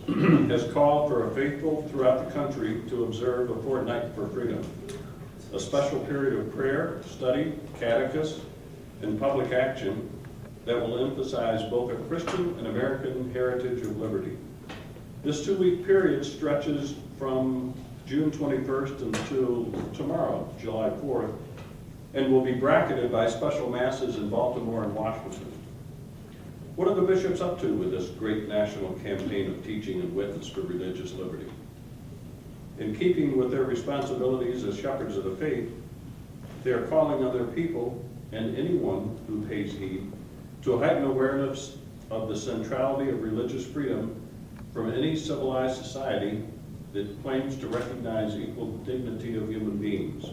has called for a faithful throughout the country to observe a fortnight for freedom, a special period of prayer, study, catechism, and public action that will emphasize both a Christian and American heritage of liberty. This 2-week period stretches from June 21st until tomorrow, July 4th, and will be bracketed by special masses in Baltimore and Washington. What are the bishops up to with this great national campaign of teaching and witness for religious liberty? In keeping with their responsibilities as shepherds of the faith, they are calling on their people and anyone who pays heed to a heightened awareness of the centrality of religious freedom from any civilized society that claims to recognize equal dignity of human beings.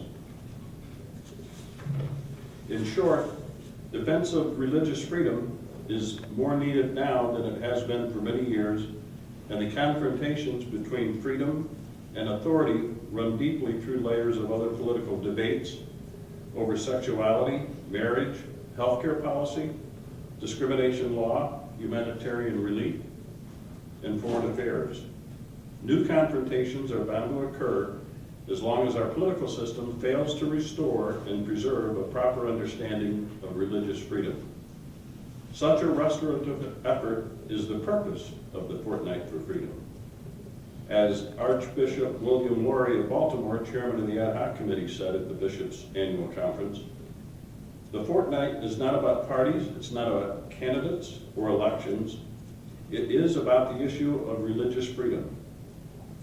In short, defense of religious freedom is more needed now than it has been for many years, and the confrontations between freedom and authority run deeply through layers of other political debates over sexuality, marriage, healthcare policy, discrimination law, humanitarian relief, and foreign affairs. New confrontations are bound to occur as long as our political system fails to restore and preserve a proper understanding of religious freedom. Such a restorative effort is the purpose of the Fortnight for Freedom. As Archbishop William Laurie of Baltimore, chairman of the Ad Hoc Committee, said at the Bishops' Annual Conference, the fortnight is not about parties, it's not about candidates or elections. It is about the issue of religious freedom.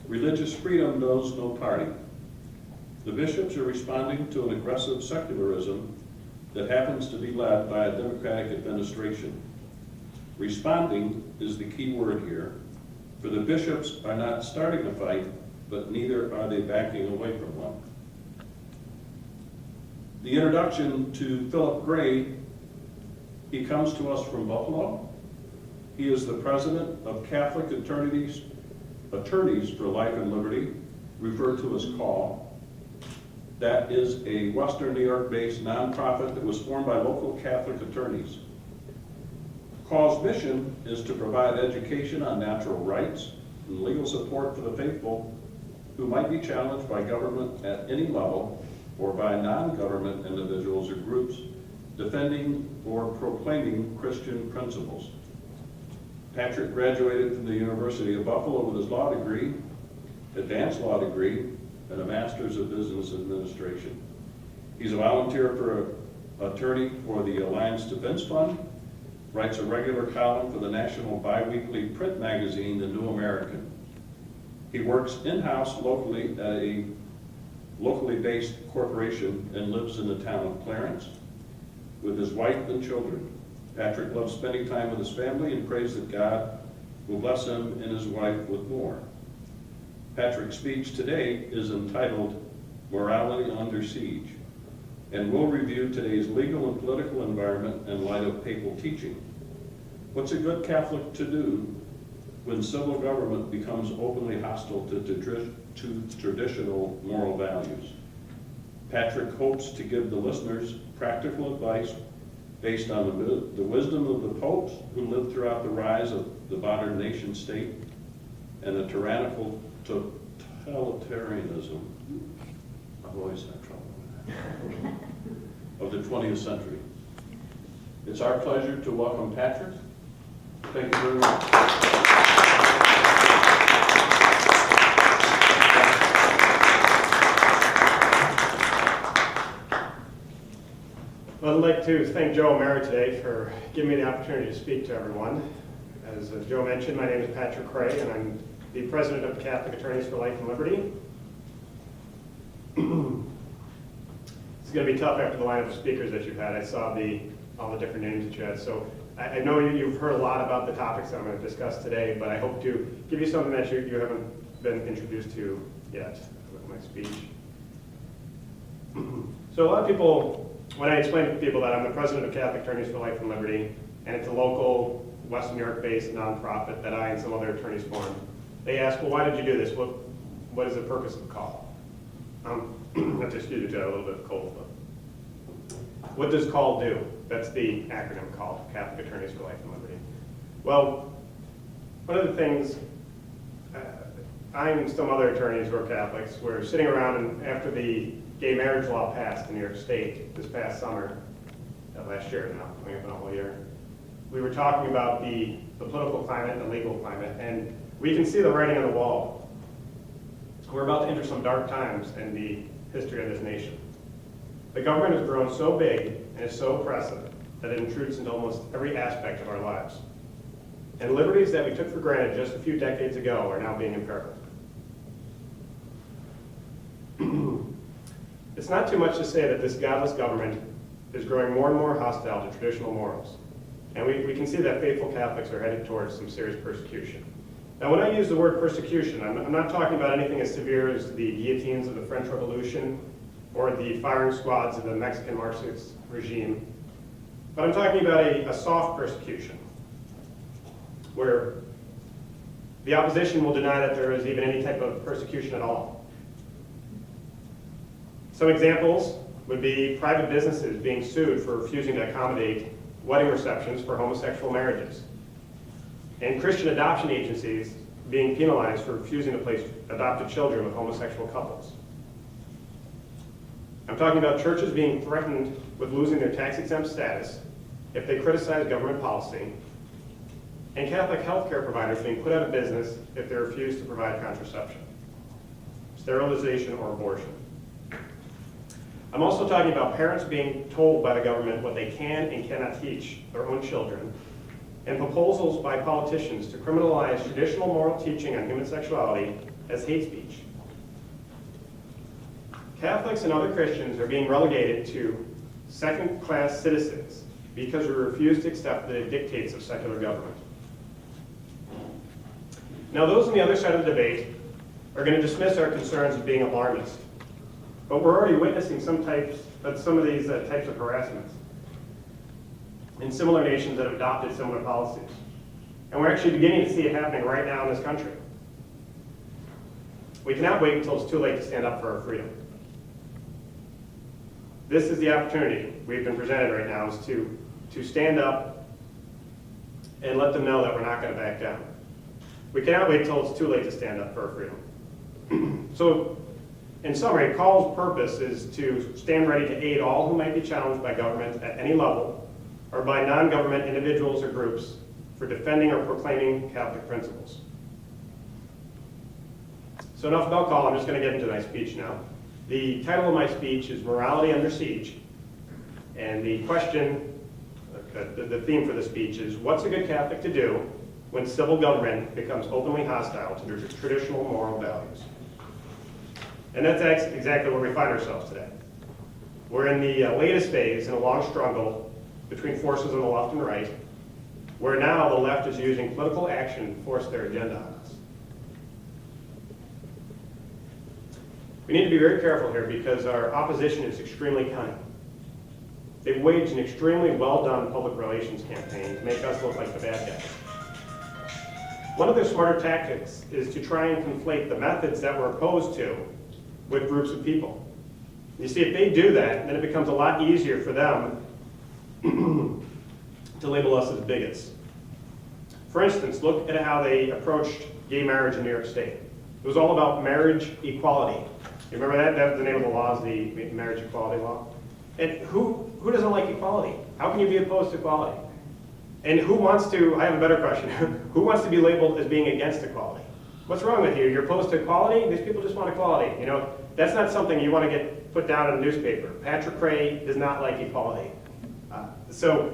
Religious freedom knows no party. The bishops are responding to an aggressive secularism that happens to be led by a democratic administration. Responding is the key word here, for the bishops are not starting a fight, but neither are they backing away from one. The introduction to Philip Gray, he comes to us from Buffalo. He is the president of Catholic Attorneys for Life and Liberty, referred to as CALL. That is a Western New York-based nonprofit that was formed by local Catholic attorneys. CALL's mission is to provide education on natural rights and legal support for the faithful who might be challenged by government at any level or by non-government individuals or groups defending or proclaiming Christian principles. Patrick graduated from the University of Buffalo with his law degree, advanced law degree, and a Master's of Business Administration. He's a volunteer for attorney for the Alliance Defense Fund, writes a regular column for the national biweekly print magazine, The New American. He works in-house locally at a locally based corporation and lives in the town of Clarence with his wife and children. Patrick loves spending time with his family and prays that God will bless him and his wife with more. Patrick's speech today is entitled Morality Under Siege, and we'll review today's legal and political environment in light of papal teaching. What's a good Catholic to do when civil government becomes openly hostile to traditional moral values? Patrick hopes to give the listeners practical advice based on the wisdom of the popes who lived throughout the rise of the modern nation state and the tyrannical totalitarianism, I've always had trouble with that, of the 20th century. It's our pleasure to welcome Patrick. Thank you very much. Well, I'd like to thank Joe O'Mara today for giving me the opportunity to speak to everyone. As Joe mentioned, my name is Patrick Cray, and I'm the president of Catholic Attorneys for Life and Liberty. It's going to be tough after the lineup of speakers that you've had. I saw all the different names that you had. So I know you've heard a lot about the topics that I'm going to discuss today, but I hope to give you something that you haven't been introduced to yet with my speech. So a lot of people, when I explain to people that I'm the president of Catholic Attorneys for Life and Liberty, and it's a local Western New York-based nonprofit that I and some other attorneys formed, they ask, well, why did you do this? What is the purpose of the call? Excuse me, I had a little bit of cold. But what does CALL do? That's the acronym CALL, Catholic Attorneys for Life and Liberty. Well, one of the things I and some other attorneys who are Catholics were sitting around, and after the gay marriage law passed in New York State this past summer, last year now, coming up in a whole year, we were talking about the political climate and the legal climate, and we can see the writing on the wall. We're about to enter some dark times in the history of this nation. The government has grown so big and is so oppressive that it intrudes into almost every aspect of our lives. And liberties that we took for granted just a few decades ago are now being imperiled. It's not too much to say that this godless government is growing more and more hostile to traditional morals. And we can see that faithful Catholics are headed towards some serious persecution. Now, when I use the word persecution, I'm not talking about anything as severe as the guillotines of the French Revolution or the firing squads of the Mexican Marxist regime, but I'm talking about a soft persecution, where the opposition will deny that there is even any type of persecution at all. Some examples would be private businesses being sued for refusing to accommodate wedding receptions for homosexual marriages, and Christian adoption agencies being penalized for refusing to place adopted children with homosexual couples. I'm talking about churches being threatened with losing their tax-exempt status if they criticize government policy, and Catholic healthcare providers being put out of business if they refuse to provide contraception, sterilization, or abortion. I'm also talking about parents being told by the government what they can and cannot teach their own children, and proposals by politicians to criminalize traditional moral teaching on human sexuality as hate speech. Catholics and other Christians are being relegated to second-class citizens because we refuse to accept the dictates of secular government. Now, those on the other side of the debate are going to dismiss our concerns as being alarmist, but we're already witnessing some of these types of harassments in similar nations that have adopted similar policies. And we're actually beginning to see it happening right now in this country. We cannot wait until it's too late to stand up for our freedom. This is the opportunity we've been presented right now, is to stand up and let them know that we're not going to back down. We cannot wait until it's too late to stand up for our freedom. So, in summary, Call's purpose is to stand ready to aid all who might be challenged by government at any level or by non-government individuals or groups for defending or proclaiming Catholic principles. So enough about Call, I'm just going to get into my speech now. The title of my speech is Morality Under Siege, and the question, the theme for the speech is, what's a good Catholic to do when civil government becomes openly hostile to their traditional moral values? And that's exactly where we find ourselves today. We're in the latest phase in a long struggle between forces on the left and right, where now the left is using political action to force their agenda on us. We need to be very careful here because our opposition is extremely cunning. They've waged an extremely well-done public relations campaign to make us look like the bad guys. One of their smarter tactics is to try and conflate the methods that we're opposed to with groups of people. You see, if they do that, then it becomes a lot easier for them to label us as bigots. For instance, look at how they approached gay marriage in New York State. It was all about marriage equality. You remember that? That was the name of the law, is the marriage equality law. And who doesn't like equality? How can you be opposed to equality? And who wants to, I have a better question, who wants to be labeled as being against equality? What's wrong with you? You're opposed to equality? These people just want equality. You know, that's not something you want to get put down in a newspaper. Patrick Ray does not like equality. So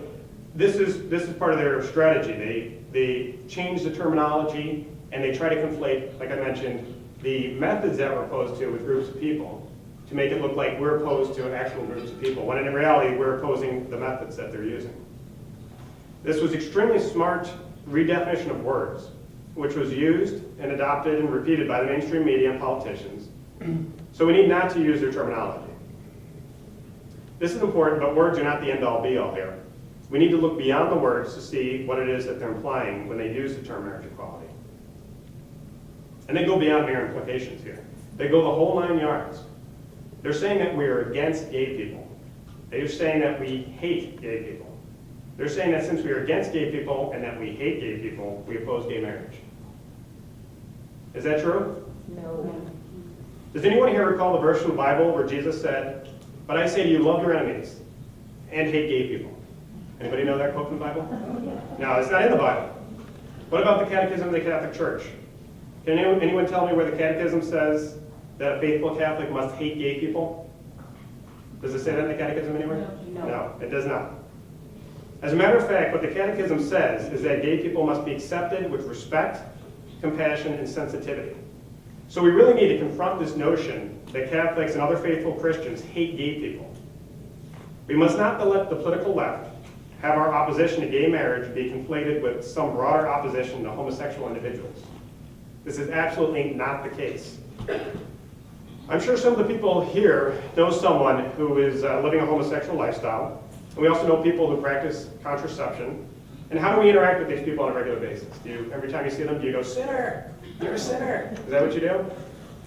this is part of their strategy. They change the terminology and they try to conflate, like I mentioned, the methods that we're opposed to with groups of people to make it look like we're opposed to actual groups of people, when in reality we're opposing the methods that they're using. This was extremely smart redefinition of words, which was used and adopted and repeated by the mainstream media and politicians. So we need not to use their terminology. This is important, but words are not the end-all be-all here. We need to look beyond the words to see what it is that they're implying when they use the term marriage equality. And they go beyond mere implications here. They go the whole 9 yards. They're saying that we are against gay people. They're saying that we hate gay people. They're saying that since we are against gay people and that we hate gay people, we oppose gay marriage. Is that true? No. Does anyone here recall the verse from the Bible where Jesus said, "But I say to you, love your enemies and hate gay people"? Anybody know that quote from the Bible? No, it's not in the Bible. What about the Catechism of the Catholic Church? Can anyone tell me where the Catechism says that a faithful Catholic must hate gay people? Does it say that in the Catechism anywhere? No, it does not. As a matter of fact, what the Catechism says is that gay people must be accepted with respect, compassion, and sensitivity. So we really need to confront this notion that Catholics and other faithful Christians hate gay people. We must not let the political left have our opposition to gay marriage be conflated with some broader opposition to homosexual individuals. This is absolutely not the case. I'm sure some of the people here know someone who is living a homosexual lifestyle, and we also know people who practice contraception. And how do we interact with these people on a regular basis? Every time you see them, do you go, "Sinner, you're a sinner"? Is that what you do?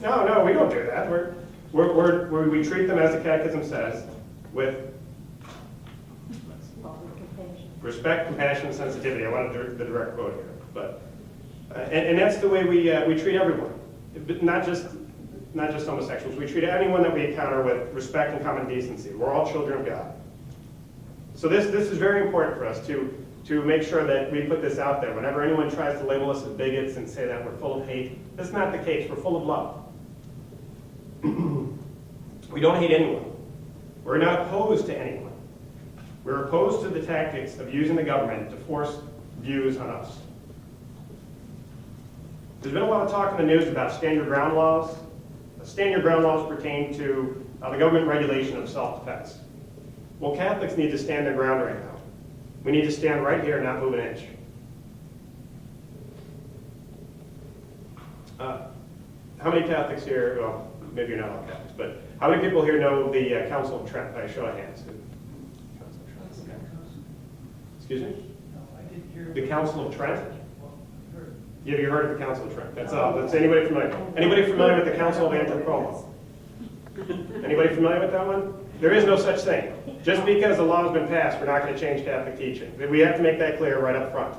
No, we don't do that. We treat them, as the Catechism says, with respect, compassion, and sensitivity. I wanted the direct quote here, but and that's the way we treat everyone, but not just homosexuals. We treat anyone that we encounter with respect and common decency. We're all children of God. So this is very important for us to make sure that we put this out there. Whenever anyone tries to label us as bigots and say that we're full of hate, that's not the case. We're full of love. We don't hate anyone. We're not opposed to anyone. We're opposed to the tactics of using the government to force views on us. There's been a lot of talk in the news about stand your ground laws. Stand your ground laws pertain to the government regulation of self-defense. Well, Catholics need to stand their ground right now. We need to stand right here and not move an inch. How many Catholics here, well, maybe you're not all Catholics, but how many people here know the Council of Trent? By a show of hands. Excuse me? The Council of Trent? Yeah, you heard of the Council of Trent. That's anybody familiar? Anybody familiar with the Council of Trent? Anybody familiar with that one? There is no such thing. Just because the law has been passed, we're not going to change Catholic teaching. We have to make that clear right up front.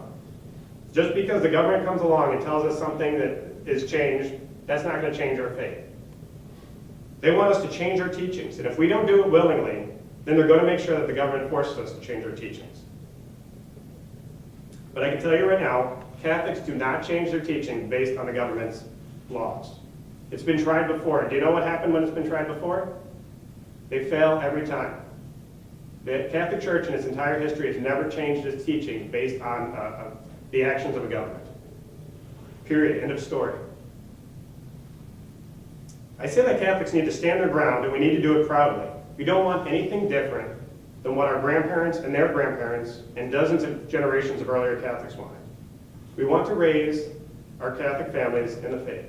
Just because the government comes along and tells us something that is changed, that's not going to change our faith. They want us to change our teachings, and if we don't do it willingly, then they're going to make sure that the government forces us to change our teachings. But I can tell you right now, Catholics do not change their teaching based on the government's laws. It's been tried before. Do you know what happened when it's been tried before? They fail every time. The Catholic Church in its entire history has never changed its teaching based on the actions of a government. Period. End of story. I say that Catholics need to stand their ground, and we need to do it proudly. We don't want anything different than what our grandparents and their grandparents and dozens of generations of earlier Catholics wanted. We want to raise our Catholic families in the faith.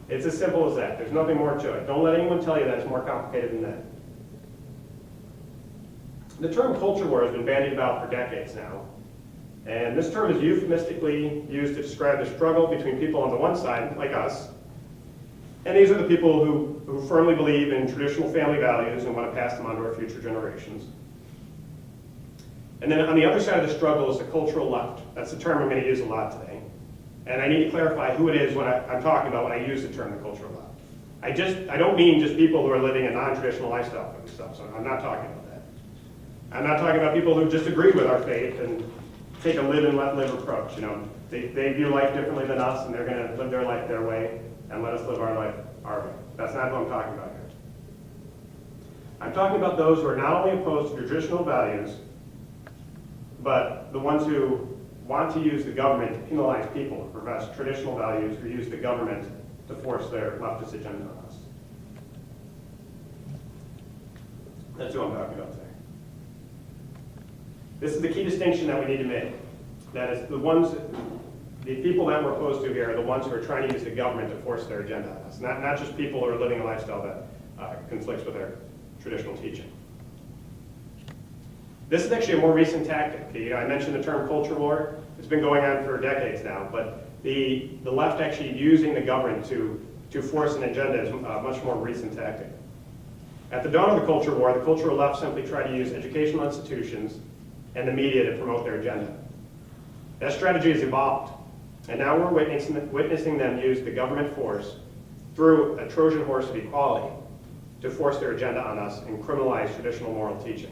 It's as simple as that. There's nothing more to it. Don't let anyone tell you that it's more complicated than that. The term culture war has been bandied about for decades now. And this term is euphemistically used to describe the struggle between people on the one side, like us, and these are the people who firmly believe in traditional family values and want to pass them on to our future generations. And then on the other side of the struggle is the cultural left. That's the term I'm going to use a lot today. And I need to clarify who it is when I'm talking about when I use the term the cultural left. I don't mean just people who are living a non-traditional lifestyle for themselves. I'm not talking about that. I'm not talking about people who disagree with our faith and take a live and let live approach. You know, they view life differently than us, and they're going to live their life their way and let us live our life our way. That's not what I'm talking about here. I'm talking about those who are not only opposed to traditional values, but the ones who want to use the government to penalize people who profess traditional values, who use the government to force their leftist agenda on us. That's who I'm talking about today. This is the key distinction that we need to make. That is, the people that we're opposed to here are the ones who are trying to use the government to force their agenda on us, not just people who are living a lifestyle that conflicts with their traditional teaching. This is actually a more recent tactic. I mentioned the term culture war. It's been going on for decades now, but the left actually using the government to force an agenda is a much more recent tactic. At the dawn of the culture war, the cultural left simply tried to use educational institutions and the media to promote their agenda. That strategy has evolved. And now we're witnessing them use the government force through a Trojan horse of equality to force their agenda on us and criminalize traditional moral teaching.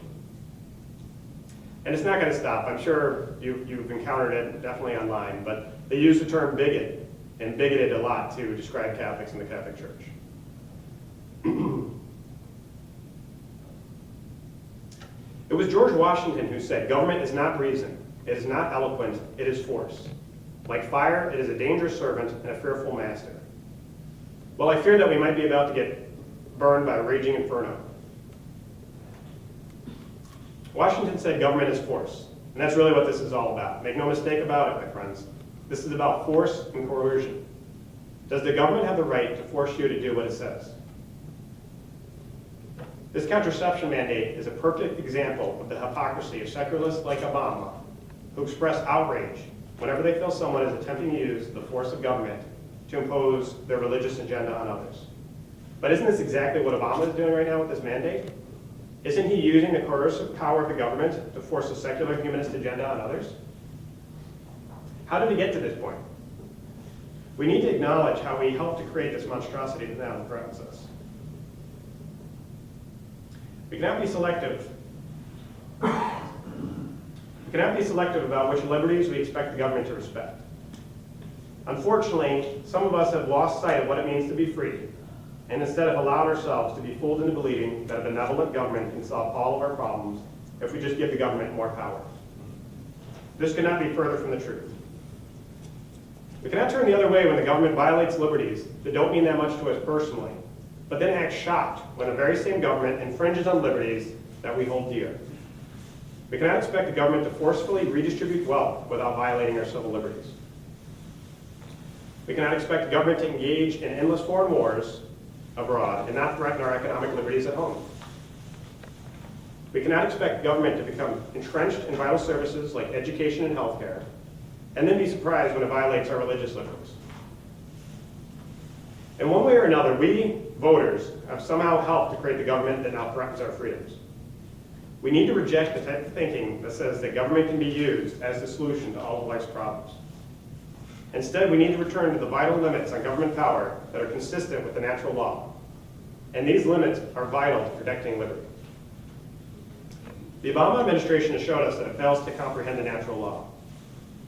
And it's not going to stop. I'm sure you've encountered it definitely online, but they use the term bigot and bigoted a lot to describe Catholics in the Catholic Church. It was George Washington who said, "Government is not reason, it is not eloquent, it is force. Like fire, it is a dangerous servant and a fearful master." Well, I fear that we might be about to get burned by a raging inferno. Washington said government is force, and that's really what this is all about. Make no mistake about it, my friends. This is about force and coercion. Does the government have the right to force you to do what it says? This contraception mandate is a perfect example of the hypocrisy of secularists like Obama, who express outrage whenever they feel someone is attempting to use the force of government to impose their religious agenda on others. But isn't this exactly what Obama is doing right now with this mandate? Isn't he using the coercive power of the government to force a secular humanist agenda on others? How did he get to this point? We need to acknowledge how we helped to create this monstrosity that now threatens us. We cannot be selective. We cannot be selective about which liberties we expect the government to respect. Unfortunately, some of us have lost sight of what it means to be free, and instead have allowed ourselves to be fooled into believing that a benevolent government can solve all of our problems if we just give the government more power. This could not be further from the truth. We cannot turn the other way when the government violates liberties that don't mean that much to us personally, but then act shocked when the very same government infringes on liberties that we hold dear. We cannot expect the government to forcefully redistribute wealth without violating our civil liberties. We cannot expect the government to engage in endless foreign wars abroad and not threaten our economic liberties at home. We cannot expect government to become entrenched in vital services like education and healthcare, and then be surprised when it violates our religious liberties. In one way or another, we, voters, have somehow helped to create the government that now threatens our freedoms. We need to reject the type of thinking that says that government can be used as the solution to all of life's problems. Instead, we need to return to the vital limits on government power that are consistent with the natural law. And these limits are vital to protecting liberty. The Obama administration has showed us that it fails to comprehend the natural law.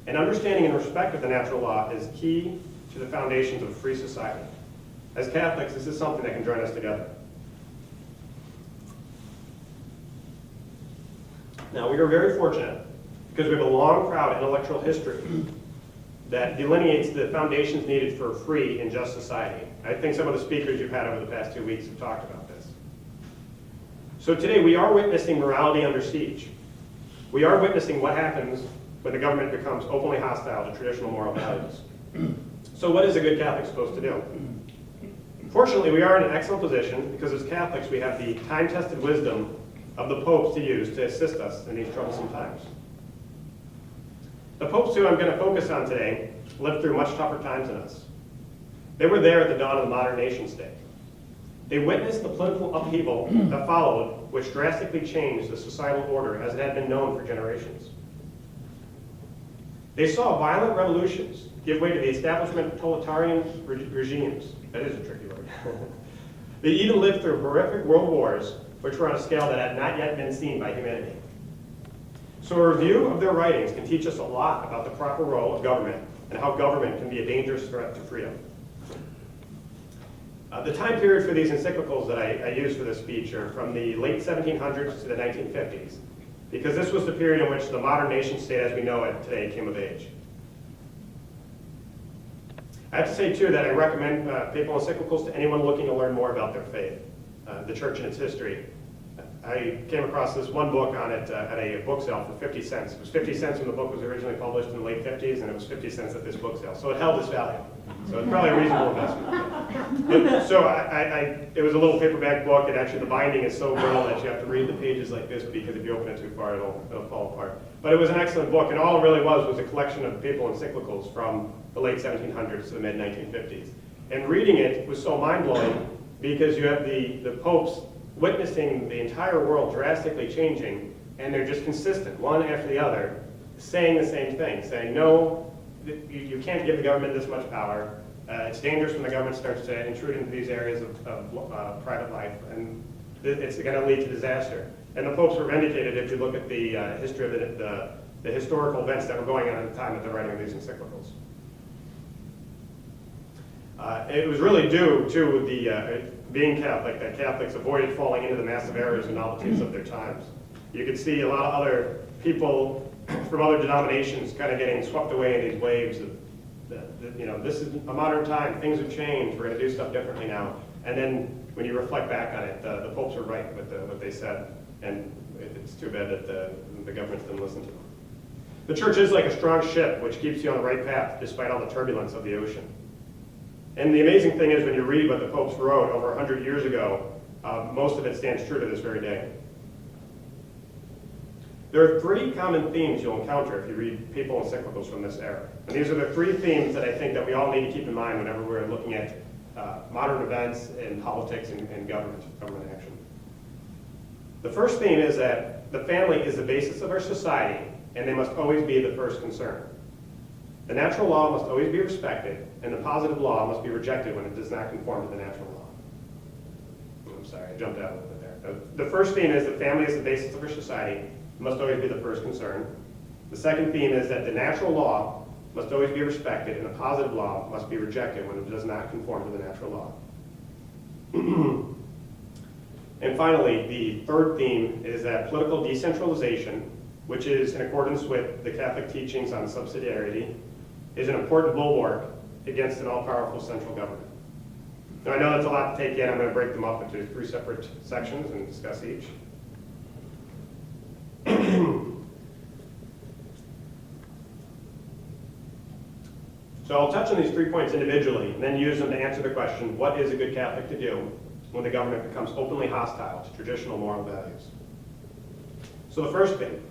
And understanding and respect of the natural law is key to the foundations of a free society. As Catholics, this is something that can join us together. Now, we are very fortunate because we have a long, proud intellectual history that delineates the foundations needed for a free and just society. I think some of the speakers you've had over the past 2 weeks have talked about this. So today we are witnessing morality under siege. We are witnessing what happens when the government becomes openly hostile to traditional moral values. So what is a good Catholic supposed to do? Fortunately, we are in an excellent position because as Catholics we have the time-tested wisdom of the popes to use to assist us in these troublesome times. The popes who I'm going to focus on today lived through much tougher times than us. They were there at the dawn of the modern nation state. They witnessed the political upheaval that followed, which drastically changed the societal order as it had been known for generations. They saw violent revolutions give way to the establishment of totalitarian regimes. That is a tricky word. They even lived through horrific world wars, which were on a scale that had not yet been seen by humanity. So a review of their writings can teach us a lot about the proper role of government and how government can be a dangerous threat to freedom. The time period for these encyclicals that I used for this speech are from the late 1700s to the 1950s, because this was the period in which the modern nation state as we know it today came of age. I have to say, too, that I recommend papal encyclicals to anyone looking to learn more about their faith, the church and its history. I came across this one book on it at a book sale for 50 cents. It was 50 cents when the book was originally published in the late 50s, and it was 50 cents at this book sale. So it held its value. So it's probably a reasonable investment. But, so it was a little paperback book, and actually the binding is so brittle that you have to read the pages like this, because if you open it too far, it'll fall apart. But it was an excellent book, and all it really was a collection of papal encyclicals from the late 1700s to the mid-1950s. And reading it was so mind-blowing because you have the popes witnessing the entire world drastically changing, and they're just consistent, one after the other, saying the same thing, saying, no, you can't give the government this much power. It's dangerous when the government starts to intrude into these areas of private life, and it's going to lead to disaster. And the popes were vindicated if you look at the history of the historical events that were going on at the time of the writing of these encyclicals. It was really due to the being Catholic that Catholics avoided falling into the massive errors and novelties of their times. You could see a lot of other people from other denominations kind of getting swept away in these waves of, this is a modern time, things have changed, we're going to do stuff differently now. And then when you reflect back on it, the popes were right with what they said, and it's too bad that the government didn't listen to them. The church is like a strong ship which keeps you on the right path despite all the turbulence of the ocean. And the amazing thing is when you read what the popes wrote over 100 years ago, most of it stands true to this very day. There are three common themes you'll encounter if you read papal encyclicals from this era. And these are the three themes that I think that we all need to keep in mind whenever we're looking at modern events in politics and government action. The first theme is that the family is the basis of our society, and they must always be the first concern. The natural law must always be respected, and the positive law must be rejected when it does not conform to the natural law. I'm sorry, I jumped out a little bit there. The first theme is that family is the basis of our society. It must always be the first concern. The second theme is that the natural law must always be respected, and the positive law must be rejected when it does not conform to the natural law. And finally, the third theme is that political decentralization, which is in accordance with the Catholic teachings on subsidiarity, is an important bulwark against an all-powerful central government. Now, I know that's a lot to take in. I'm going to break them up into three separate sections and discuss each. So I'll touch on these 3 points individually and then use them to answer the question, what is a good Catholic to do when the government becomes openly hostile to traditional moral values? So the first thing,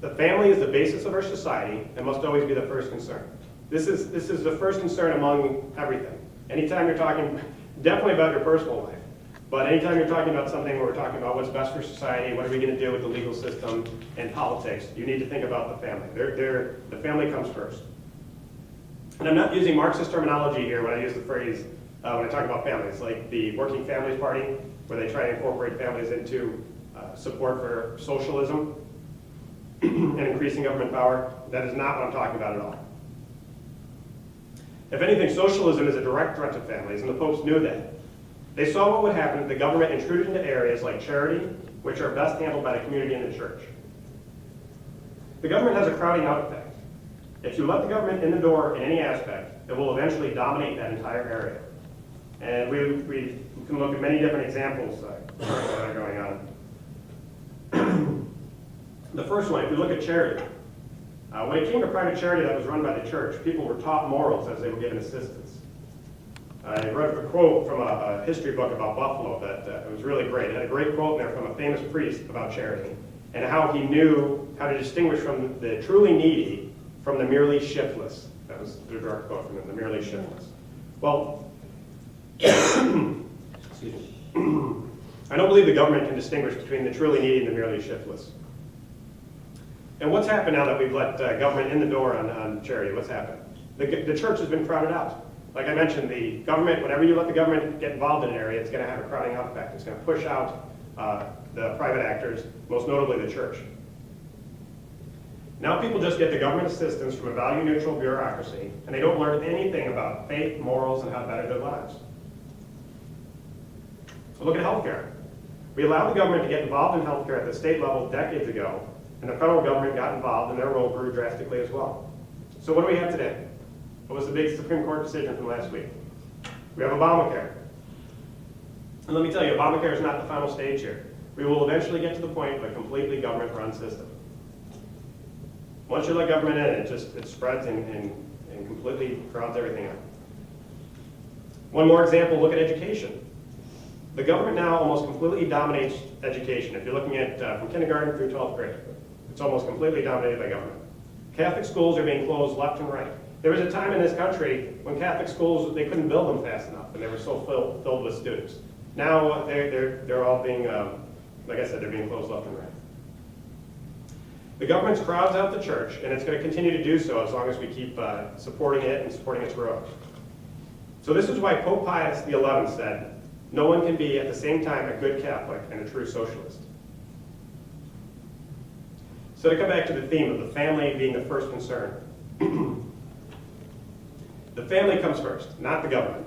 the family is the basis of our society and must always be the first concern. This is the first concern among everything. Anytime you're talking, definitely about your personal life, but anytime you're talking about something where we're talking about what's best for society, what are we going to do with the legal system and politics, you need to think about the family. The family comes first. And I'm not using Marxist terminology here when I use the phrase, when I talk about families, like the Working Families Party, where they try to incorporate families into support for socialism and increasing government power. That is not what I'm talking about at all. If anything, socialism is a direct threat to families, and the popes knew that. They saw what would happen if the government intruded into areas like charity, which are best handled by the community and the church. The government has a crowding out effect. If you let the government in the door in any aspect, it will eventually dominate that entire area. And we can look at many different examples that are going on. The first one, if you look at charity. When it came to private charity that was run by the church, people were taught morals as they were given assistance. I read a quote from a history book about Buffalo that was really great. It had a great quote in there from a famous priest about charity and how he knew how to distinguish from the truly needy from the merely shiftless. That was the direct quote from him, the merely shiftless. Well, excuse me. I don't believe the government can distinguish between the truly needy and the merely shiftless. And what's happened now that we've let government in the door on charity? What's happened? The church has been crowded out. Like I mentioned, the government, whenever you let the government get involved in an area, it's going to have a crowding out effect. It's going to push out the private actors, most notably the church. Now people just get the government assistance from a value-neutral bureaucracy, and they don't learn anything about faith, morals, and how to better their lives. So look at healthcare. We allowed the government to get involved in healthcare at the state level decades ago, and the federal government got involved, and their role grew drastically as well. So what do we have today? What was the big Supreme Court decision from last week? We have Obamacare. And let me tell you, Obamacare is not the final stage here. We will eventually get to the point of a completely government-run system. Once you let government in, it spreads and completely crowds everything out. One more example, look at education. The government now almost completely dominates education. If you're looking at from kindergarten through 12th grade, it's almost completely dominated by government. Catholic schools are being closed left and right. There was a time in this country when Catholic schools, they couldn't build them fast enough, and they were so filled with students. Now, they're all being, like I said, they're being closed left and right. The government crowds out the church, and it's going to continue to do so as long as we keep supporting it and supporting its growth. So this is why Pope Pius XI said, "No one can be at the same time a good Catholic and a true socialist." So to come back to the theme of the family being the first concern, the family comes first, not the government.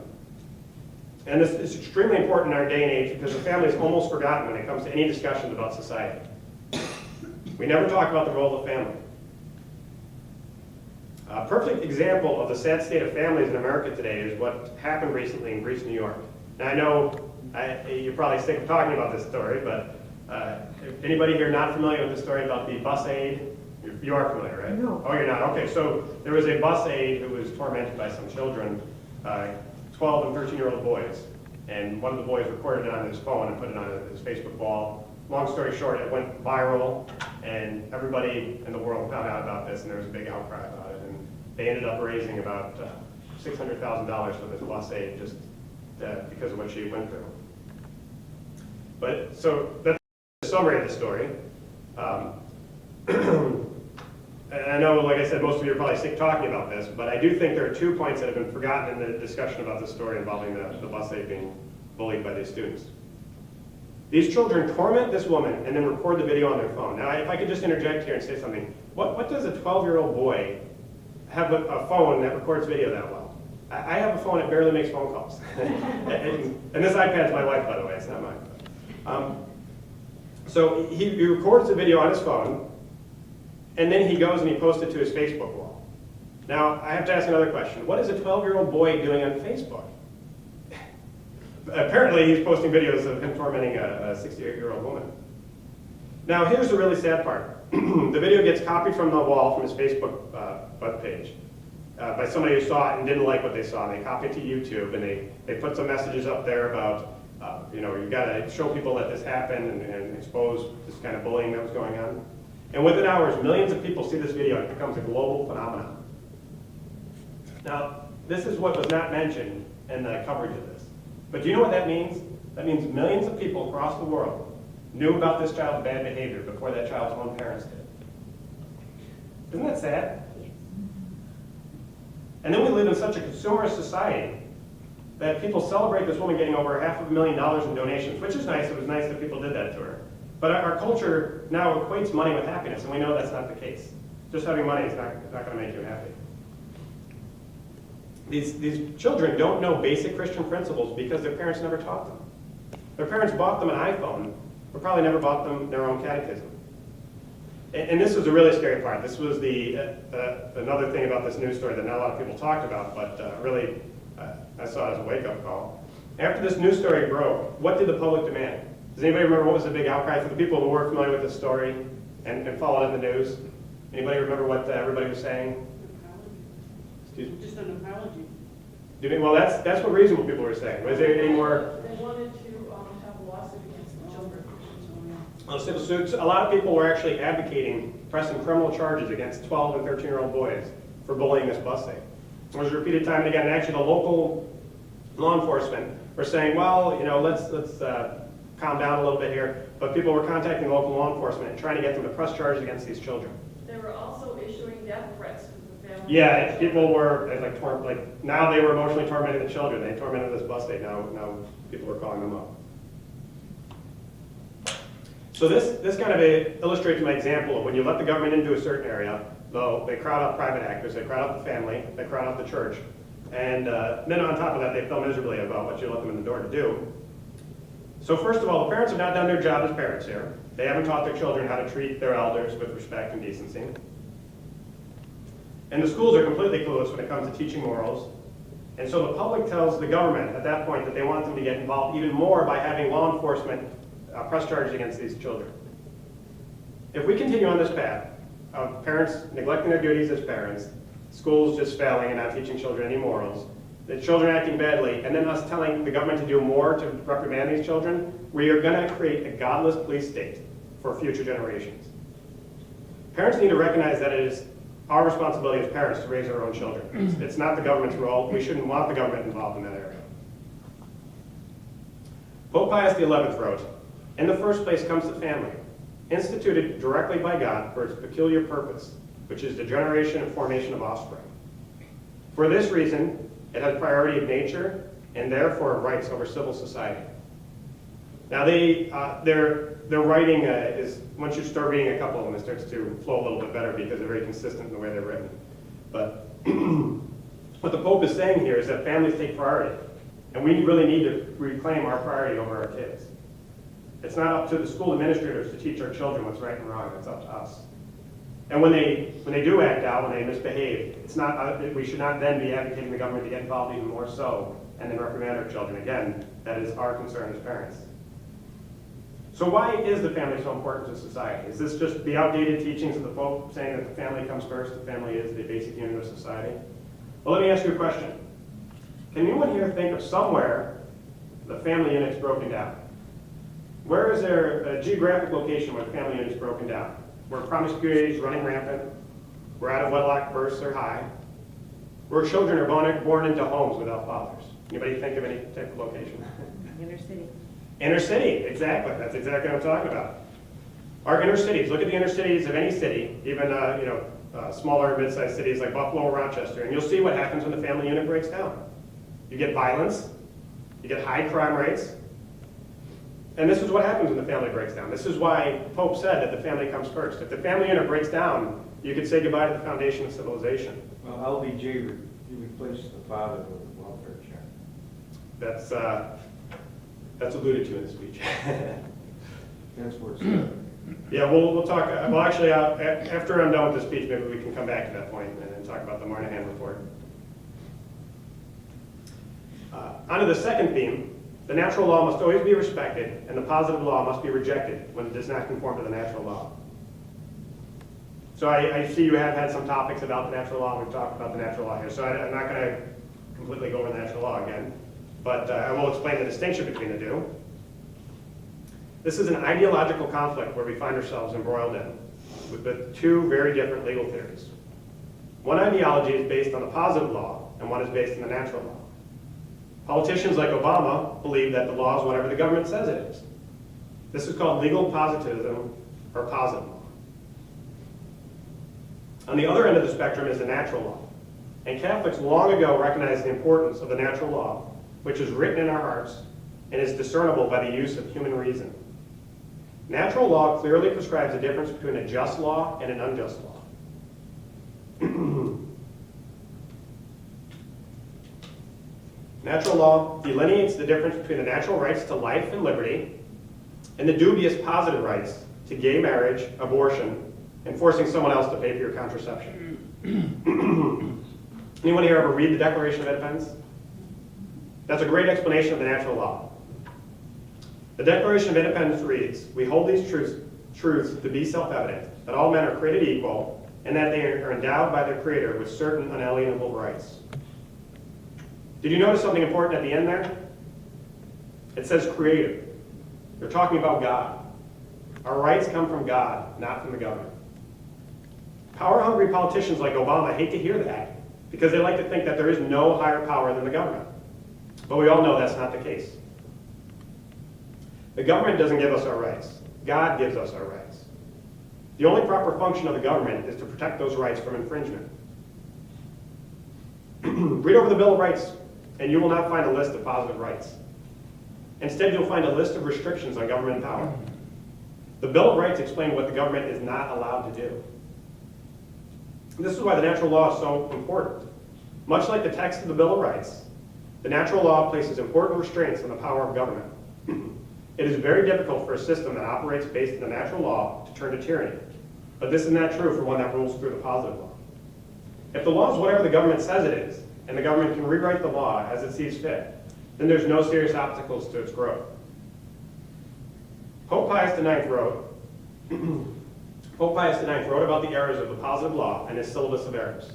And this is extremely important in our day and age because the family is almost forgotten when it comes to any discussions about society. We never talk about the role of the family. A perfect example of the sad state of families in America today is what happened recently in Greece, New York. Now I know you're probably sick of talking about this story, but if anybody here not familiar with the story about the bus aide, you are familiar, right? No. Oh, you're not? Okay, so there was a bus aide who was tormented by some children, 12 and 13-year-old boys, and one of the boys recorded it on his phone and put it on his Facebook wall. Long story short, it went viral, and everybody in the world found out about this, and there was a big outcry about it, and they ended up raising about $600,000 for this bus aide just because of what she went through. But so that's the summary of the story. And I know, like I said, most of you are probably sick talking about this, but I do think there are 2 points that have been forgotten in the discussion about the story involving the bus aide being bullied by these students. These children torment this woman and then record the video on their phone. Now, if I could just interject here and say something, what does a 12-year-old boy have a phone that records video that well? I have a phone that barely makes phone calls. and this iPad's my wife, by the way, it's not mine. So he records the video on his phone, and then he goes and he posts it to his Facebook wall. Now, I have to ask another question. What is a 12-year-old boy doing on Facebook? Apparently, he's posting videos of him tormenting a 68-year-old woman. Now, here's the really sad part. The video gets copied from the wall from his Facebook webpage by somebody who saw it and didn't like what they saw. And they copied it to YouTube, and they put some messages up there about, you've got to show people that this happened and expose this kind of bullying that was going on. And within hours, millions of people see this video, and it becomes a global phenomenon. Now, this is what was not mentioned in the coverage of this. But do you know what that means? That means millions of people across the world knew about this child's bad behavior before that child's own parents did. Isn't that sad? And then we live in such a consumerist society that people celebrate this woman getting over $500,000 in donations, which is nice. It was nice that people did that to her. But our culture now equates money with happiness, and we know that's not the case. Just having money is not going to make you happy. These children don't know basic Christian principles because their parents never taught them. Their parents bought them an iPhone, but probably never bought them their own catechism. And this was a really scary part. This was another thing about this news story that not a lot of people talked about, but really I saw it as a wake-up call. After this news story broke, what did the public demand? Does anybody remember what was the big outcry for the people who were familiar with this story and followed in the news? Anybody remember what everybody was saying? Excuse me? Just an apology. Well, that's what reasonable people were saying. Was there any more? They wanted to have a lawsuit against the children. Civil suits. A lot of people were actually advocating pressing criminal charges against 12 and 13-year-old boys for bullying this bus aide. It was repeated time and again. And actually, the local law enforcement were saying, well, let's calm down a little bit here. But people were contacting local law enforcement and trying to get them to press charges against these children. They were also issuing death threats to the family. Yeah, people were now they were emotionally tormenting the children. They tormented this bus aide. Now people were calling them up. So this kind of illustrates my example of when you let the government into a certain area, though they crowd out private actors, they crowd out the family, they crowd out the church, and then on top of that they feel miserably about what you let them in the door to do. So first of all, the parents have not done their job as parents here. They haven't taught their children how to treat their elders with respect and decency. And the schools are completely clueless when it comes to teaching morals. And so the public tells the government at that point that they want them to get involved even more by having law enforcement press charges against these children. If we continue on this path of parents neglecting their duties as parents, schools just failing and not teaching children any morals, the children acting badly, and then us telling the government to do more to reprimand these children, we are going to create a godless police state for future generations. Parents need to recognize that it is our responsibility as parents to raise our own children. It's not the government's role. We shouldn't want the government involved in that area. Pope Pius XI wrote, "In the first place comes the family. instituted directly by God for its peculiar purpose, which is the generation and formation of offspring. For this reason, it has priority of nature and therefore rights over civil society. Now, their writing is, once you start reading a couple of them, it starts to flow a little bit better because they're very consistent in the way they're written. But what the Pope is saying here is that families take priority, and we really need to reclaim our priority over our kids. It's not up to the school administrators to teach our children what's right and wrong. It's up to us. And when they do act out, when they misbehave, it's not we should not then be advocating the government to get involved even more so and then reprimand our children. Again, that is our concern as parents. So why is the family so important to society? Is this just the outdated teachings of the Pope saying that the family comes first, the family is the basic unit of society? Well, let me ask you a question. Can anyone here think of somewhere the family unit's broken down? Where is there a geographic location where the family unit's broken down? Where promiscuity is running rampant, where out of wedlock births are high, where children are born into homes without fathers. Anybody think of any type of location? Inner city. Inner city, exactly. That's exactly what I'm talking about. Our inner cities. Look at the inner cities of any city, even smaller and mid-sized cities like Buffalo or Rochester, and you'll see what happens when the family unit breaks down. You get violence, you get high crime rates, and this is what happens when the family breaks down. This is why Pope said that the family comes first. If the family unit breaks down, you could say goodbye to the foundation of civilization. Well, LBJ, he replaced the father with a welfare check. That's alluded to in the speech. That's where it's at. Yeah, we'll talk. Well, actually, after I'm done with the speech, maybe we can come back to that point and then talk about the Moynihan report. On to the second theme. The natural law must always be respected, and the positive law must be rejected when it does not conform to the natural law. So I see you have had some topics about the natural law. We've talked about the natural law here, so I'm not going to completely go over the natural law again, but I will explain the distinction between the two. This is an ideological conflict where we find ourselves embroiled in, with two very different legal theories. One ideology is based on the positive law, and one is based on the natural law. Politicians like Obama believe that the law is whatever the government says it is. This is called legal positivism, or positive law. On the other end of the spectrum is the natural law. And Catholics long ago recognized the importance of the natural law, which is written in our hearts and is discernible by the use of human reason. Natural law clearly prescribes a difference between a just law and an unjust law. Natural law delineates the difference between the natural rights to life and liberty and the dubious positive rights to gay marriage, abortion, and forcing someone else to pay for your contraception. Anyone here ever read the Declaration of Independence? That's a great explanation of the natural law. The Declaration of Independence reads, "We hold these truths to be self-evident, that all men are created equal, and that they are endowed by their Creator with certain unalienable rights." Did you notice something important at the end there? It says Creator. They're talking about God. Our rights come from God, not from the government. Power-hungry politicians like Obama hate to hear that because they like to think that there is no higher power than the government. But we all know that's not the case. The government doesn't give us our rights. God gives us our rights. The only proper function of the government is to protect those rights from infringement. Read over the Bill of Rights, and you will not find a list of positive rights. Instead, you'll find a list of restrictions on government power. The Bill of Rights explains what the government is not allowed to do. This is why the natural law is so important. Much like the text of the Bill of Rights, the natural law places important restraints on the power of government. It is very difficult for a system that operates based on the natural law to turn to tyranny. But this is not true for one that rules through the positive law. If the law is whatever the government says it is, and the government can rewrite the law as it sees fit, then there's no serious obstacles to its growth. Pope Pius IX wrote about the errors of the positive law and his syllabus of errors.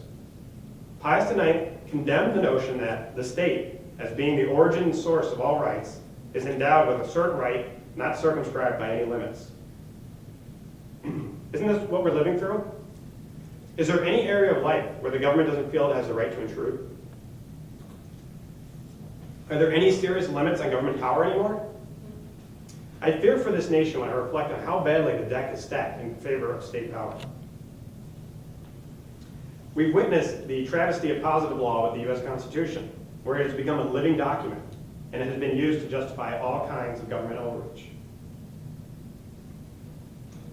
Pius IX condemned the notion that the state, as being the origin and source of all rights, is endowed with a certain right not circumscribed by any limits. Isn't this what we're living through? Is there any area of life where the government doesn't feel it has the right to intrude? Are there any serious limits on government power anymore? I fear for this nation when I reflect on how badly the deck is stacked in favor of state power. We've witnessed the travesty of positive law with the U.S. Constitution, where it has become a living document, and it has been used to justify all kinds of government overreach.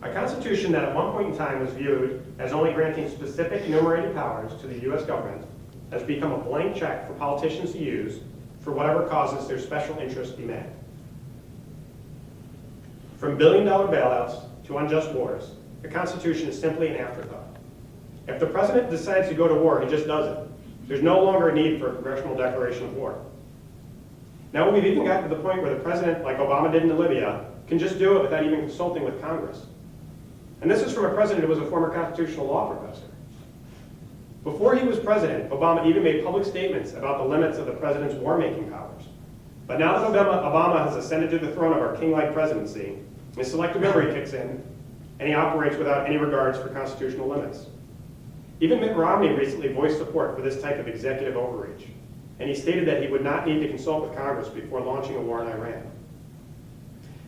A constitution that at one point in time was viewed as only granting specific enumerated powers to the U.S. government has become a blank check for politicians to use for whatever causes their special interest demand. From billion-dollar bailouts to unjust wars, the Constitution is simply an afterthought. If the president decides to go to war, he just does it. There's no longer a need for a congressional declaration of war. Now we've even gotten to the point where the president, like Obama did in Libya, can just do it without even consulting with Congress. And this is from a president who was a former constitutional law professor. Before he was president, Obama even made public statements about the limits of the president's war-making powers. But now that Obama has ascended to the throne of our king-like presidency, his selective memory kicks in, and he operates without any regards for constitutional limits. Even Mitt Romney recently voiced support for this type of executive overreach, and he stated that he would not need to consult with Congress before launching a war in Iran.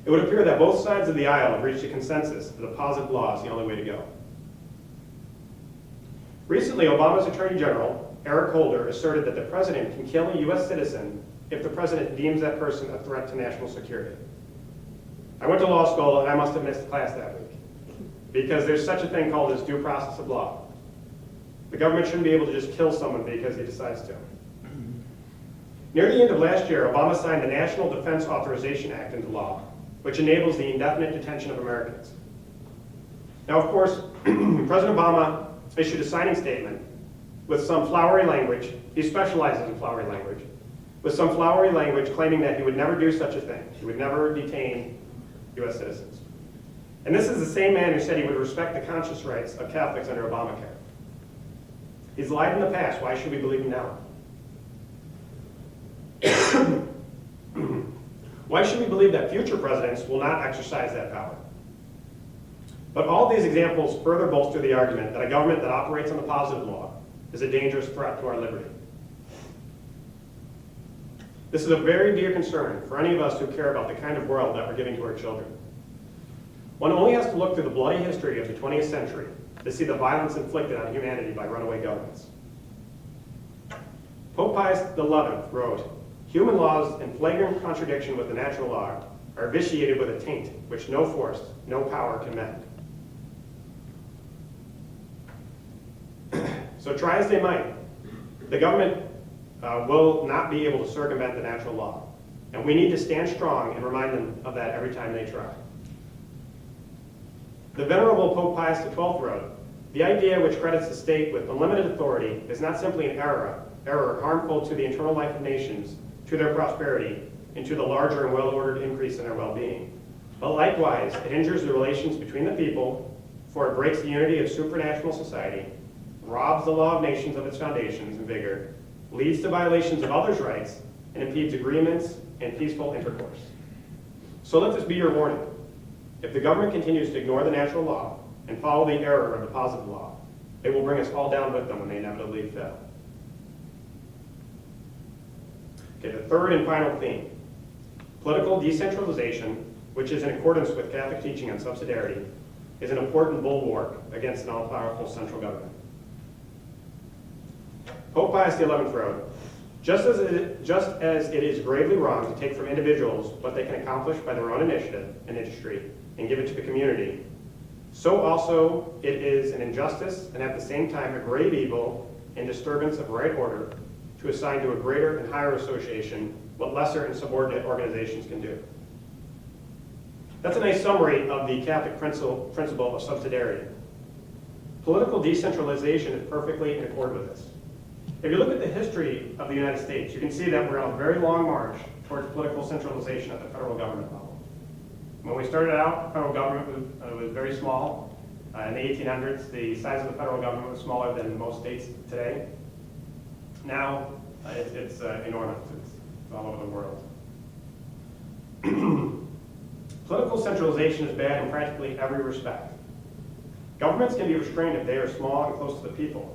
It would appear that both sides of the aisle have reached a consensus that a positive law is the only way to go. Recently, Obama's Attorney General, Eric Holder, asserted that the president can kill a U.S. citizen if the president deems that person a threat to national security. I went to law school, and I must have missed class that week, because there's such a thing called as due process of law. The government shouldn't be able to just kill someone because he decides to. Near the end of last year, Obama signed the National Defense Authorization Act into law, which enables the indefinite detention of Americans. Now, of course, President Obama issued a signing statement with some flowery language. He specializes in flowery language. With some flowery language claiming that he would never do such a thing. He would never detain U.S. citizens. And this is the same man who said he would respect the conscience rights of Catholics under Obamacare. He's lied in the past. Why should we believe him now? Why should we believe that future presidents will not exercise that power? But all these examples further bolster the argument that a government that operates on the positive law is a dangerous threat to our liberty. This is a very dear concern for any of us who care about the kind of world that we're giving to our children. One only has to look through the bloody history of the 20th century to see the violence inflicted on humanity by runaway governments. Pope Pius XI wrote, "Human laws in flagrant contradiction with the natural law are vitiated with a taint which no force, no power can mend." So try as they might, the government will not be able to circumvent the natural law. And we need to stand strong and remind them of that every time they try. The Venerable Pope Pius XII wrote, "The idea which credits the state with unlimited authority is not simply an error harmful to the internal life of nations, to their prosperity, and to the larger and well-ordered increase in their well-being. But likewise, it injures the relations between the people, for it breaks the unity of supranational society, robs the law of nations of its foundations and vigor, leads to violations of others' rights, and impedes agreements and peaceful intercourse. So let this be your warning. If the government continues to ignore the natural law and follow the error of the positive law, it will bring us all down with them when they inevitably fail." Okay, the third and final theme, political decentralization, which is in accordance with Catholic teaching on subsidiarity, is an important bulwark against an all-powerful central government. Pope Pius XI wrote, just as it is gravely wrong to take from individuals what they can accomplish by their own initiative and industry and give it to the community, so also it is an injustice and at the same time a grave evil and disturbance of right order to assign to a greater and higher association what lesser and subordinate organizations can do." That's a nice summary of the Catholic principle of subsidiarity. Political decentralization is perfectly in accord with this. If you look at the history of the United States, you can see that we're on a very long march towards political centralization at the federal government level. When we started out, the federal government was very small. In the 1800s, the size of the federal government was smaller than most states today. Now, it's enormous. It's all over the world. Political centralization is bad in practically every respect. Governments can be restrained if they are small and close to the people.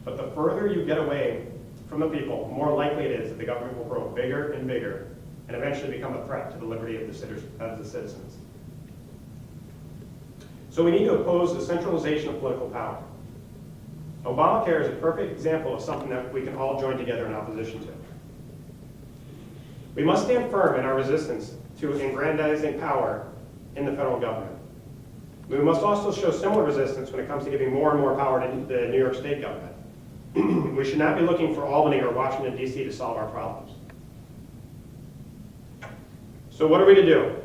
But the further you get away from the people, the more likely it is that the government will grow bigger and bigger and eventually become a threat to the liberty of the citizens. So we need to oppose the centralization of political power. Obamacare is a perfect example of something that we can all join together in opposition to. We must stand firm in our resistance to aggrandizing power in the federal government. We must also show similar resistance when it comes to giving more and more power to the New York State government. We should not be looking for Albany or Washington, D.C. to solve our problems. So what are we to do?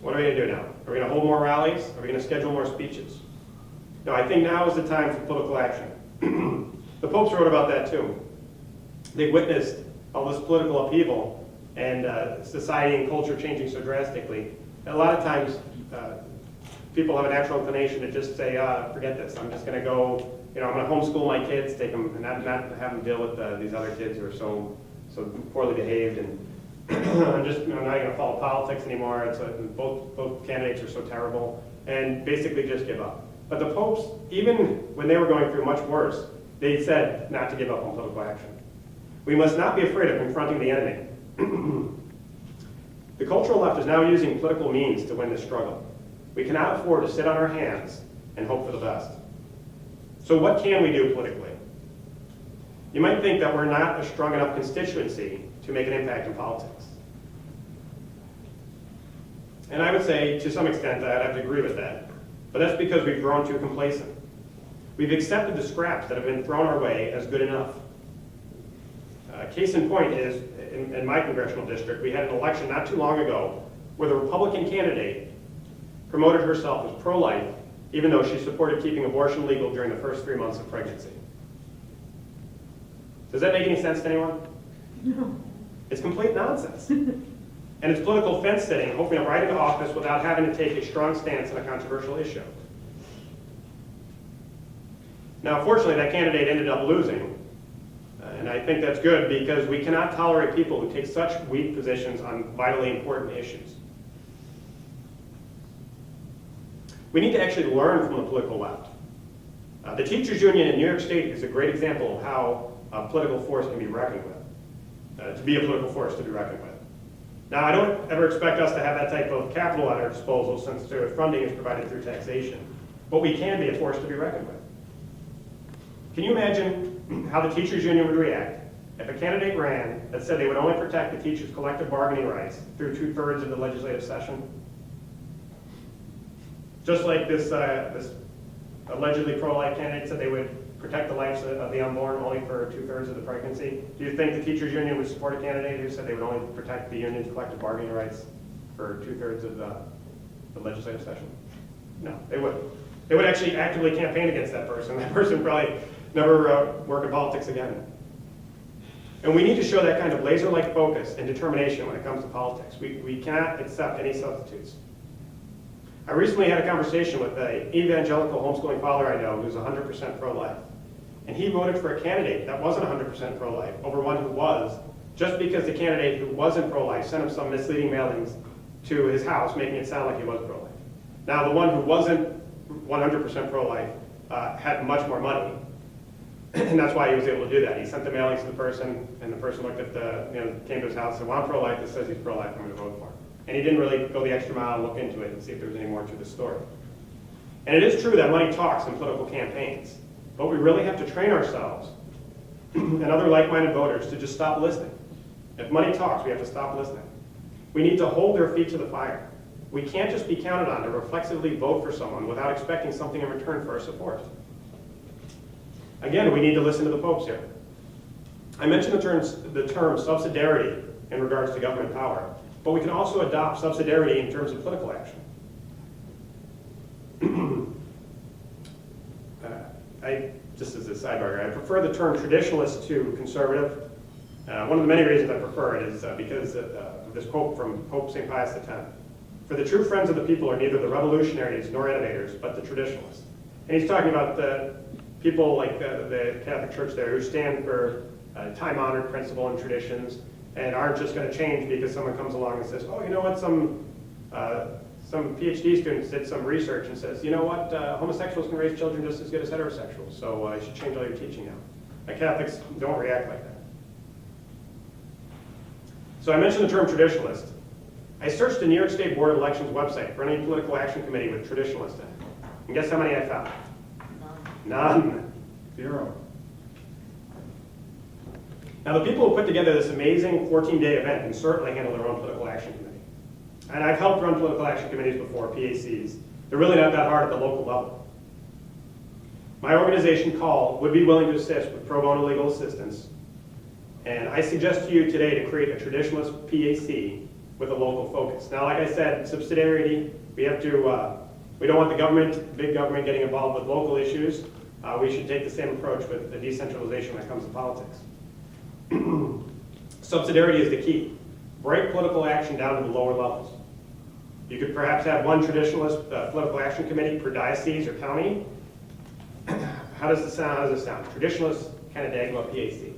What are we going to do now? Are we going to hold more rallies? Are we going to schedule more speeches? No, I think now is the time for political action. The popes wrote about that too. They witnessed all this political upheaval and society and culture changing so drastically. And a lot of times, people have a natural inclination to just say, forget this, I'm just going to go, I'm going to homeschool my kids, take them, and not have them deal with these other kids who are so poorly behaved, and I'm just not going to follow politics anymore. Both candidates are so terrible, and basically just give up. But the popes, even when they were going through much worse, they said not to give up on political action. We must not be afraid of confronting the enemy. The cultural left is now using political means to win this struggle. We cannot afford to sit on our hands and hope for the best. So what can we do politically? You might think that we're not a strong enough constituency to make an impact in politics. And I would say, to some extent, I'd have to agree with that. But that's because we've grown too complacent. We've accepted the scraps that have been thrown our way as good enough. Case in point is, in my congressional district, we had an election not too long ago where the Republican candidate promoted herself as pro-life, even though she supported keeping abortion legal during the first 3 months of pregnancy. Does that make any sense to anyone? No. It's complete nonsense. And it's political fence sitting, hoping to ride into office without having to take a strong stance on a controversial issue. Now, fortunately, that candidate ended up losing. And I think that's good because we cannot tolerate people who take such weak positions on vitally important issues. We need to actually learn from the political left. The teachers union in New York State is a great example of how a political force can be reckoned with, to be a political force to be reckoned with. Now, I don't ever expect us to have that type of capital at our disposal since their funding is provided through taxation, but we can be a force to be reckoned with. Can you imagine how the teachers union would react if a candidate ran that said they would only protect the teachers' collective bargaining rights through 2/3 of the legislative session? Just like this allegedly pro-life candidate said they would protect the lives of the unborn only for 2/3 of the pregnancy. Do you think the teachers union would support a candidate who said they would only protect the union's collective bargaining rights for 2/3 of the legislative session? No, they wouldn't. They would actually actively campaign against that person. That person probably never work in politics again. And we need to show that kind of laser-like focus and determination when it comes to politics. We cannot accept any substitutes. I recently had a conversation with an evangelical homeschooling father I know who's 100% pro-life. And he voted for a candidate that wasn't 100% pro-life over one who was, just because the candidate who wasn't pro-life sent him some misleading mailings to his house, making it sound like he was pro-life. Now, the one who wasn't 100% pro-life had much more money, and that's why he was able to do that. He sent the mailings to the person, and the person looked at came to his house and said, well, I'm pro-life, this says he's pro-life, I'm going to vote for him. And he didn't really go the extra mile and look into it and see if there was any more to the story. And it is true that money talks in political campaigns, but we really have to train ourselves and other like-minded voters to just stop listening. If money talks, we have to stop listening. We need to hold their feet to the fire. We can't just be counted on to reflexively vote for someone without expecting something in return for our support. Again, we need to listen to the popes here. I mentioned the term subsidiarity in regards to government power, but we can also adopt subsidiarity in terms of political action. Just as a sidebar, I prefer the term traditionalist to conservative. One of the many reasons I prefer it is because of this quote from Pope St. Pius X. For the true friends of the people are neither the revolutionaries nor innovators, but the traditionalists. And he's talking about the people like the Catholic Church there who stand for time-honored principle and traditions and aren't just going to change because someone comes along and says, oh, you know what, some PhD students did some research and says, you know what, homosexuals can raise children just as good as heterosexuals, so you should change all your teaching now. Catholics don't react like that. So I mentioned the term traditionalist. I searched the New York State Board of Elections website for any political action committee with traditionalist in it. And guess how many I found? None. 0. Now the people who put together this amazing 14-day event can certainly handle their own political action committee. And I've helped run political action committees before, PACs. They're really not that hard at the local level. My organization, CALL, would be willing to assist with pro bono legal assistance. And I suggest to you today to create a traditionalist PAC with a local focus. Now, like I said, subsidiarity, we don't want the government, big government, getting involved with local issues. We should take the same approach with the decentralization when it comes to politics. Subsidiarity is the key. Break political action down to the lower levels. You could perhaps have one traditionalist political action committee per diocese or county. How does it sound? Traditionalist, kind of Dagma PAC.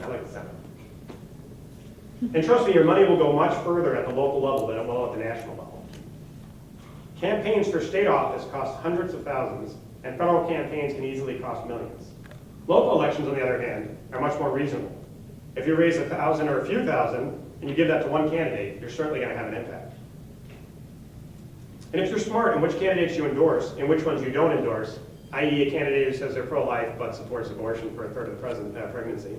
I like the sound. And trust me, your money will go much further at the local level than it will at the national level. Campaigns for state office cost hundreds of thousands, and federal campaigns can easily cost millions. Local elections, on the other hand, are much more reasonable. If you raise 1,000 or a few thousand, and you give that to one candidate, you're certainly going to have an impact. And if you're smart in which candidates you endorse and which ones you don't endorse, i.e. a candidate who says they're pro-life but supports abortion for a third of the pregnancy,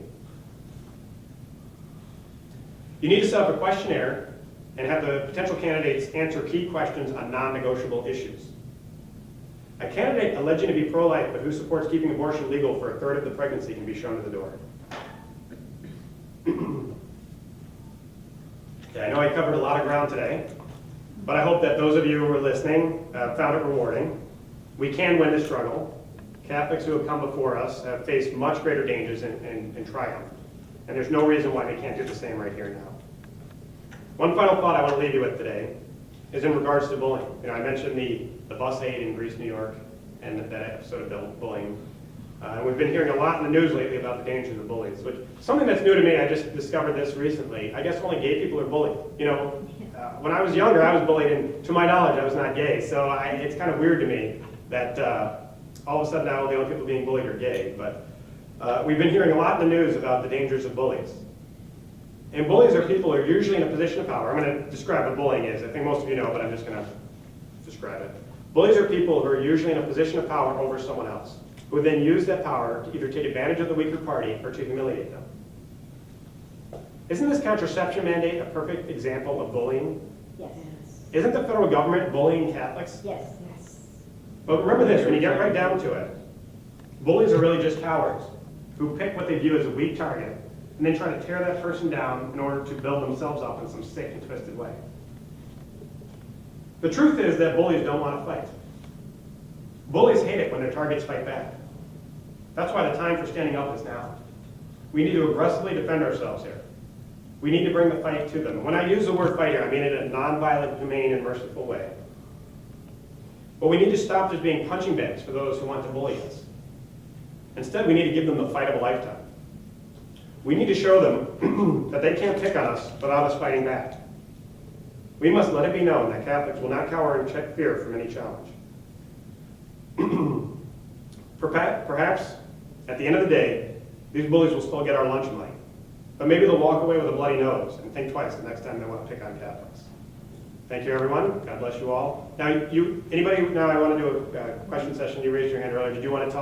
you need to set up a questionnaire and have the potential candidates answer key questions on non-negotiable issues. A candidate alleging to be pro-life but who supports keeping abortion legal for a third of the pregnancy can be shown to the door. Okay, I know I covered a lot of ground today, but I hope that those of you who are listening found it rewarding. We can win this struggle. Catholics who have come before us have faced much greater dangers and triumphed, and there's no reason why we can't do the same right here and now. One final thought I want to leave you with today is in regards to bullying. I mentioned the bus aid in Greece, New York, and that episode of bullying. And we've been hearing a lot in the news lately about the dangers of bullies, which something that's new to me. I just discovered this recently. I guess only gay people are bullied. When I was younger, I was bullied, and to my knowledge, I was not gay. So it's kind of weird to me that all of a sudden now the only people being bullied are gay. But we've been hearing a lot in the news about the dangers of bullies. And bullies are people who are usually in a position of power. I'm going to describe what bullying is. I think most of you know, but I'm just going to describe it. Bullies are people who are usually in a position of power over someone else, who then use that power to either take advantage of the weaker party or to humiliate them. Isn't this contraception mandate a perfect example of bullying? Yes. Isn't the federal government bullying Catholics? Yes. Yes. But remember this, when you get right down to it, bullies are really just cowards who pick what they view as a weak target and then try to tear that person down in order to build themselves up in some sick and twisted way. The truth is that bullies don't want to fight. Bullies hate it when their targets fight back. That's why the time for standing up is now. We need to aggressively defend ourselves here. We need to bring the fight to them. When I use the word fight here, I mean it in a nonviolent, humane, and merciful way. But we need to stop just being punching bags for those who want to bully us. Instead, we need to give them the fight of a lifetime. We need to show them that they can't pick on us without us fighting back. We must let it be known that Catholics will not cower in fear from any challenge. Perhaps, at the end of the day, these bullies will still get our lunch money. But maybe they'll walk away with a bloody nose and think twice the next time they want to pick on Catholics. Thank you, everyone. God bless you all. Now, I want to do a question session. You raised your hand earlier. Did you want to talk?